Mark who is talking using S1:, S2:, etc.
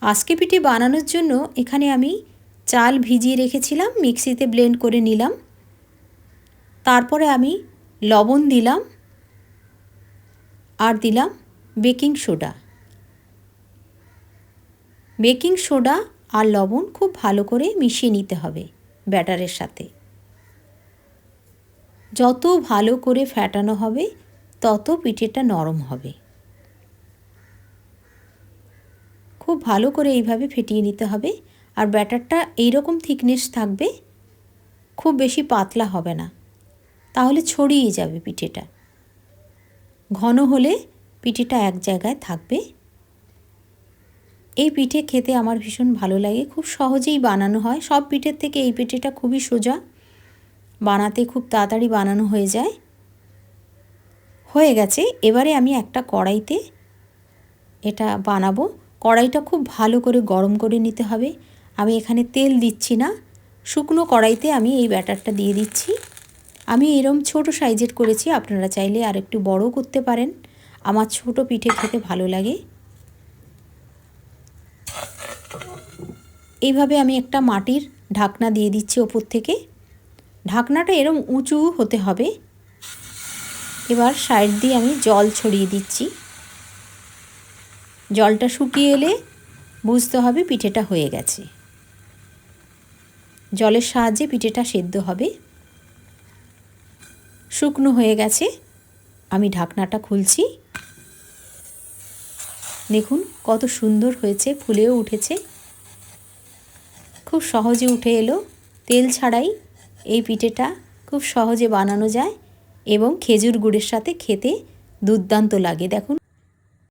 S1: আজকে পিঠে বানানোর জন্য এখানে আমি চাল ভিজিয়ে রেখেছিলাম, মিক্সিতে ব্লেন্ড করে নিলাম। তারপরে আমি লবণ দিলাম আর দিলাম বেকিং সোডা। বেকিং সোডা আর লবণ খুব ভালো করে মিশিয়ে নিতে হবে ব্যাটারের সাথে। যত ভালো করে ফেটানো হবে তত পিঠেটা নরম হবে। খুব ভালো করে এইভাবে ফেটিয়ে নিতে হবে। আর ব্যাটারটা এইরকম থিকনেস থাকবে, খুব বেশি পাতলা হবে না, তাহলে ছড়িয়ে যাবে পিঠেটা। ঘন হলে পিঠেটা এক জায়গায় থাকবে। এই পিঠে খেতে আমার ভীষণ ভালো লাগে, খুব সহজেই বানানো হয়। সব পিঠের থেকে এই পিঠেটা খুবই সোজা, বানাতে খুব তাড়াতাড়ি বানানো হয়ে যায়। হয়ে গেছে। এবারে আমি একটা কড়াইতে এটা বানাবো। কড়াইটা খুব ভালো করে গরম করে নিতে হবে। আমি এখানে তেল দিচ্ছি না, শুকনো কড়াইতে আমি এই ব্যাটারটা দিয়ে দিচ্ছি। আমি এরম ছোট সাইজের করেছি, আপনারা চাইলে আর একটু বড় করতে পারেন। আমার ছোট পিঠে খেতে ভালো লাগে। এইভাবে আমি একটা মাটির ঢাকনা দিয়ে দিচ্ছি ওপর থেকে। ঢাকনাটা এরম উঁচু হতে হবে। এবার সাইড দিয়ে আমি জল ছড়িয়ে দিচ্ছি। জলটা শুকিয়ে এলে বুঝতে হবে পিঠেটা হয়ে গেছে। জলের সাহায্যে পিঠেটা সেদ্ধ হবে। শুকনো হয়ে গেছে। আমি ঢাকনাটা খুলছি। দেখুন কত সুন্দর হয়েছে, ফুলেও উঠেছে। খুব সহজে উঠে এলো। তেল ছাড়াই এই পিঠেটা খুব সহজে বানানো যায় এবং খেজুর গুড়ের সাথে খেতে দুর্দান্ত লাগে। দেখুন